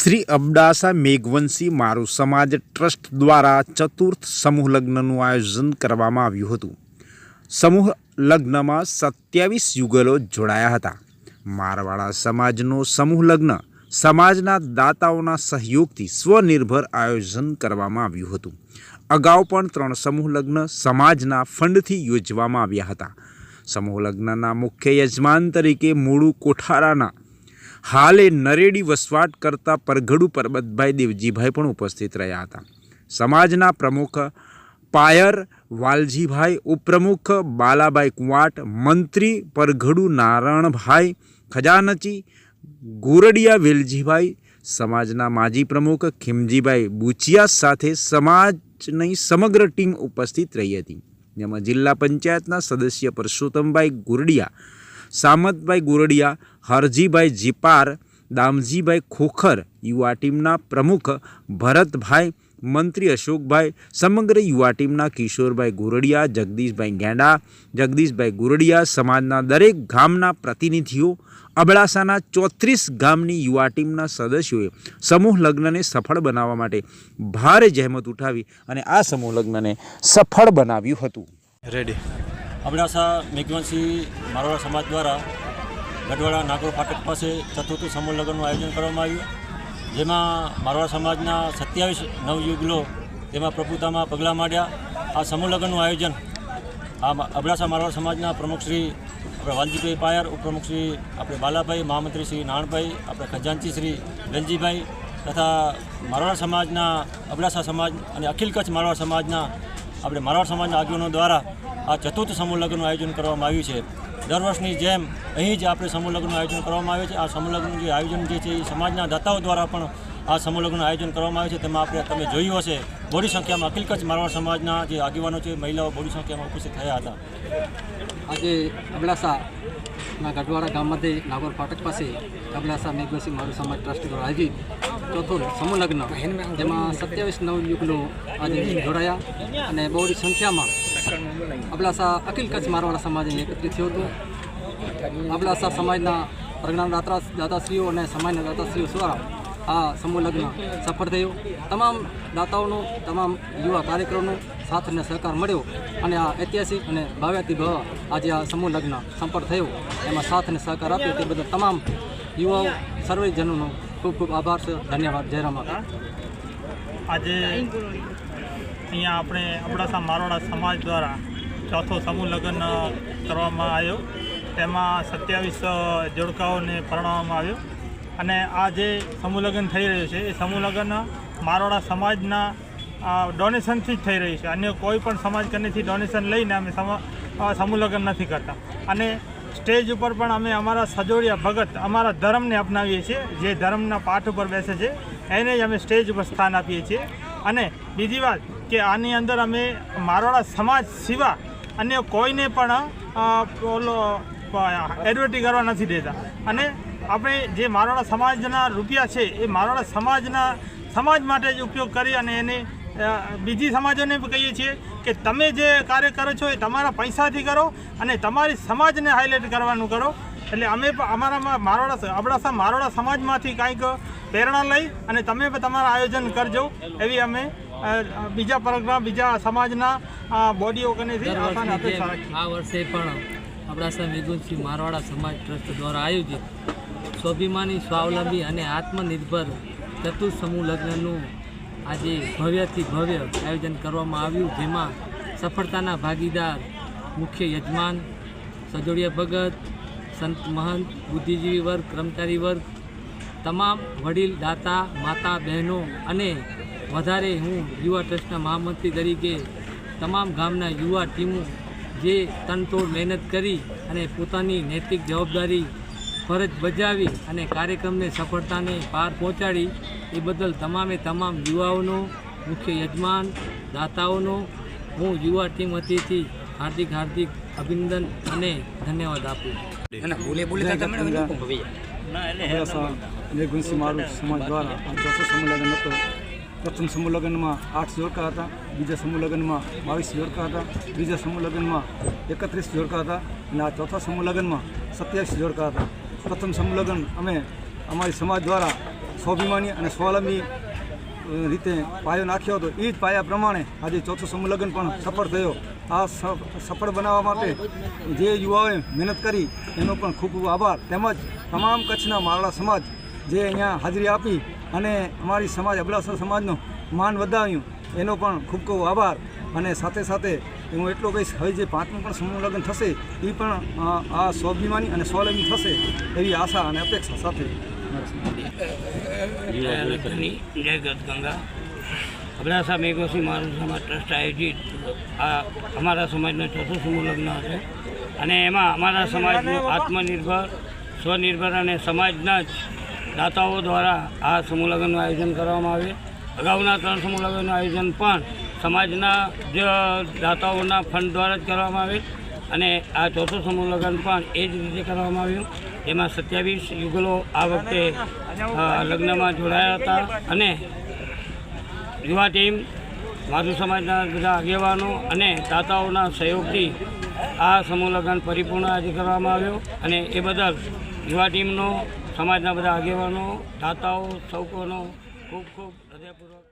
श्री अबडासा मेघवंशी मारू समाज ट्रस्ट द्वारा चतुर्थ समूह लग्नનું આયોજન કરવામાં આવ્યું હતું। સમૂહ લગ્નમાં 27 યુગલો જોડાયા હતા। મારવાડા સમાજનો સમૂહ લગ્ન સમાજના દાતાઓના સહયોગથી સ્વનિર્ભર આયોજન કરવામાં આવ્યું હતું। અગાઉ પણ 3 સમૂહ લગ્ન સમાજના ફંડથી યોજવામાં આવ્યા હતા। સમૂહ લગ્નના મુખ્ય યજમાન તરીકે મૂળુ કોઠારાના हाले नरेडी वसवाट करता परगड़ू परबतभाई देवजीभाई पण उपस्थित रह्या हता। समाजना प्रमुख पायर वालजीभाई, उपप्रमुख बालाभाई कुवाट, मंत्री परगड़ू नारायणभाई खजानची गोरडिया वेलजीभाई, समाजना माजी प्रमुख खीमजीभाई बूचिया साथे समाजनी समग्र टीम उपस्थित रही हती। जेमां जिल्ला पंचायतना सदस्य परसोत्तमभाई गोरडिया, सामतभाई गोरडिया, हरजीभाई जीपार, दामजीभाई खोखर, युवा टीमना प्रमुख भरतभाई, मंत्री अशोकभाई, समग्र युवा टीमना किशोरभाई गोरडिया, जगदीशभाई गेंडा, जगदीशभाई गोरडिया, समाजना दरेक गामना प्रतिनिधिओ, अबड़ासाना 34 गामनी युवा टीमना सदस्योए समूह लग्नने सफल बनाववा माटे भारे जहमत उठावी अने आ समूह लग्नने सफल बनाव्युं हतुं। रेडी अबड़ासा मेघवंशी मारवाड़ा समाज द्वारा गढ़वाड़ा नागोर फाटक पास चतुर्थ समूह लग्नનું आयोजन કરવામાં આવ્યું, જેમાં મારવાડા સમાજના 27 નવયુગલો તેમાં પ્રભુતામાં પગલાં માંડ્યા। આ સમૂહ લગ્નનું આયોજન આ અબડાસા મારવાડા સમાજના પ્રમુખ શ્રી આપણે વાલજીભાઈ પાયર, ઉપપ્રમુખ શ્રી આપણે બાલાભાઈ, મહામંત્રી શ્રી નાણભાઈ, આપણે ખજાનચી શ્રી વેલજીભાઈ તથા મારવાડા સમાજના અબડાસા સમાજ અને અખિલ કચ્છ મારવાડા સમાજના આપણે મારવાડ સમાજના આગેવાનો દ્વારા આ ચતુર્થ સમૂહ લગ્નનું આયોજન કરવામાં આવ્યું છે। દર વર્ષની જેમ અહીં જ આપણે સમૂહ લગ્નનું આયોજન કરવામાં આવે છે। આ સમૂહ લગ્નનું જે આયોજન જે છે એ સમાજના દાતાઓ દ્વારા પણ આ સમૂહ લગ્નનું આયોજન કરવામાં આવે છે। તેમાં આપણે તમે જોયું હશે બોડી સંખ્યામાં અખિલ કચ્છ મારવાડ સમાજના જે આગેવાનો છે, મહિલાઓ બોડી સંખ્યામાં ઉપસ્થિત થયા હતા। આજે અબડાસાના ગઢવાડા ગામમાંથી નાગોર ફાટક પાસે અબડાસા મેઘવંશી મારું સમાજ ટ્રસ્ટ દ્વારા આયોજિત ચોથો સમૂહ લગ્ન, જેમાં 27 નવયુગલો આજે જોડાયા અને બહોળી સંખ્યામાં અબડાસા અખિલ કચ્છ મારવાડા સમાજે એકત્રિત થયું હતું। અબડાસા સમાજના પ્રજ્ઞાન દાતાશ્રીઓ અને સમાજના દાતાશ્રીઓ દ્વારા આ સમૂહ લગ્ન સફળ થયું। તમામ દાતાઓનો, તમામ યુવા કાર્યક્રમનો સાથ અને સહકાર મળ્યો અને આ ઐતિહાસિક અને ભવ્યાતિ ભવ્ય આજે આ સમૂહ લગ્ન સંપન્ન થયો, એમાં સાથ અને સહકાર આપ્યો તે બદલ તમામ યુવાઓ સર્વેજનોનો ખૂબ ખૂબ આભાર છે। ધન્યવાદ। જય રામ। આજે અહીંયા આપણે અબડાસા મારવાડા સમાજ દ્વારા ચોથો સમૂહ લગ્ન કરવામાં આવ્યો, તેમાં 27 જોડકાઓને પરણાવવામાં આવ્યો અને આ જે સમૂહ લગ્ન થઈ રહ્યું છે એ સમૂહ લગ્ન મારવાડા સમાજના ડોનેશનથી જ થઈ રહ્યું છે। અન્ય કોઈ પણ સમાજ કનેથી ડોનેશન લઈને અમે સમૂહ લગ્ન નથી કરતા અને સ્ટેજ ઉપર પણ અમે અમારા સજોડિયા ભગત અમારા ધર્મને અપનાવીએ છીએ, જે ધર્મના પાઠ ઉપર બેસે છે એને જ અમે સ્ટેજ ઉપર સ્થાન આપીએ છીએ। અને બીજી વાત કે આની અંદર અમે મારવાડા સમાજ સિવાય અન્ય કોઈને પણ એડવર્ટી કરવા નથી દેતા અને આપણે જે મારવાડા સમાજના રૂપિયા છે એ મારવાડા સમાજ માટે જ ઉપયોગ કરી અને એને બીજી સમાજોને પણ કહીએ છીએ કે તમે જે કાર્ય કરો છો એ તમારા પૈસાથી કરો અને તમારી સમાજને હાઇલાઇટ કરવાનું કરો। એટલે અમે પણ અમારા અબડાસા મારવાડા સમાજમાંથી કંઈક પ્રેરણા લઈ અને તમે પણ તમારા આયોજન કરજો એવી અમે બીજા પ્રોગ્રામ બીજા સમાજના બોડીઓ કનેથી અપેક્ષા રાખીએ। આ વર્ષે પણ અબડાસા મેઘવંશી મારવાડા સમાજ ટ્રસ્ટ દ્વારા આયોજિત સ્વાભિમાની, સ્વાવલંબી અને આત્મનિર્ભર ચતુર્થ સમૂહ લગ્નનું આજે ભવ્યથી ભવ્ય આયોજન કરવામાં આવ્યું, જેમાં સફળતાના ભાગીદાર મુખ્ય યજમાન, સજોડિયા ભગત, સંત મહંત, બુદ્ધિજીવી વર્ગ, કર્મચારી વર્ગ, તમામ વડીલ દાતા, માતા બહેનો અને વધારે હું યુવા ટ્રસ્ટના મહામંત્રી તરીકે તમામ ગામના યુવા ટીમો જે તનતોડ મહેનત કરી અને પોતાની નૈતિક જવાબદારી ફરજ બજાવી અને કાર્યક્રમને સફળતાને પાર પહોંચાડી એ બદલ તમામે તમામ યુવાઓનો, મુખ્ય યજમાન, દાતાઓનો હું યુવા ટીમ વતીથી હાર્દિક અભિનંદન અને ધન્યવાદ આપું। મેઘવંશી મારું સમાજ દ્વારા આ ચોથો સમૂહ લગ્ન હતો। પ્રથમ સમૂહ લગ્નમાં 8 જોડકા હતા, બીજા સમૂહ લગ્નમાં 22 જોડકા હતા, બીજા સમૂહ લગ્નમાં 31 જોડકા હતા અને આ ચોથા સમૂહ લગ્નમાં 27 જોડકા હતા। પ્રથમ સમૂહ લગ્ન અમે અમારી સમાજ દ્વારા સ્વાભિમાની અને સ્વાવલંબી રીતે પાયો નાખ્યો હતો. એ જ પાયા પ્રમાણે આજે ચોથું સમૂહ લગ્ન પણ સફળ થયો. આ સફળ બનાવવા માટે જે યુવાઓએ મહેનત કરી એનો પણ ખૂબ ખૂબ આભાર. તેમજ તમામ કચ્છના મારવાડા સમાજ જે અહીંયા હાજરી આપી અને અમારી સમાજ અબડાસા સમાજનો માન વધાવ્યું એનો પણ ખૂબ ખૂબ આભાર. અને સાથે સાથે હું એટલું કહીશ, હવે જે 5મું પણ સમૂહ લગ્ન થશે એ પણ આ સ્વાભિમાની અને સ્વાવલંબી થશે એવી આશા અને અપેક્ષા સાથે. જય ગંગા અબડાસા મેઘવંશી મારું સમાજ ટ્રસ્ટ આયોજિત આ અમારા સમાજનો ચોથો સમૂહ લગ્ન હશે અને એમાં અમારા સમાજનું આત્મનિર્ભર, સ્વનિર્ભર અને સમાજના જ દાતાઓ દ્વારા આ સમૂહ લગ્નનું આયોજન કરવામાં આવે. અગાઉના 3 સમૂહ લગ્નનું આયોજન પણ સમાજના જ દાતાઓના ફંડ દ્વારા જ કરવામાં આવે અને આ ચોથો સમૂહ લગ્ન પણ એ જ રીતે કરવામાં આવ્યું. એમાં 27 યુગલો આ વખતે લગ્નમાં જોડાયા હતા અને યુવા ટીમ, માધુ સમાજના બધા આગેવાનો અને દાતાઓના સહયોગથી આ સમૂહ લગ્ન પરિપૂર્ણ આજે કરવામાં આવ્યો અને એ બદલ યુવા ટીમનો, સમાજના બધા આગેવાનો, દાતાઓ, સૌકોનો ખૂબ ખૂબ હૃદયપૂર્વક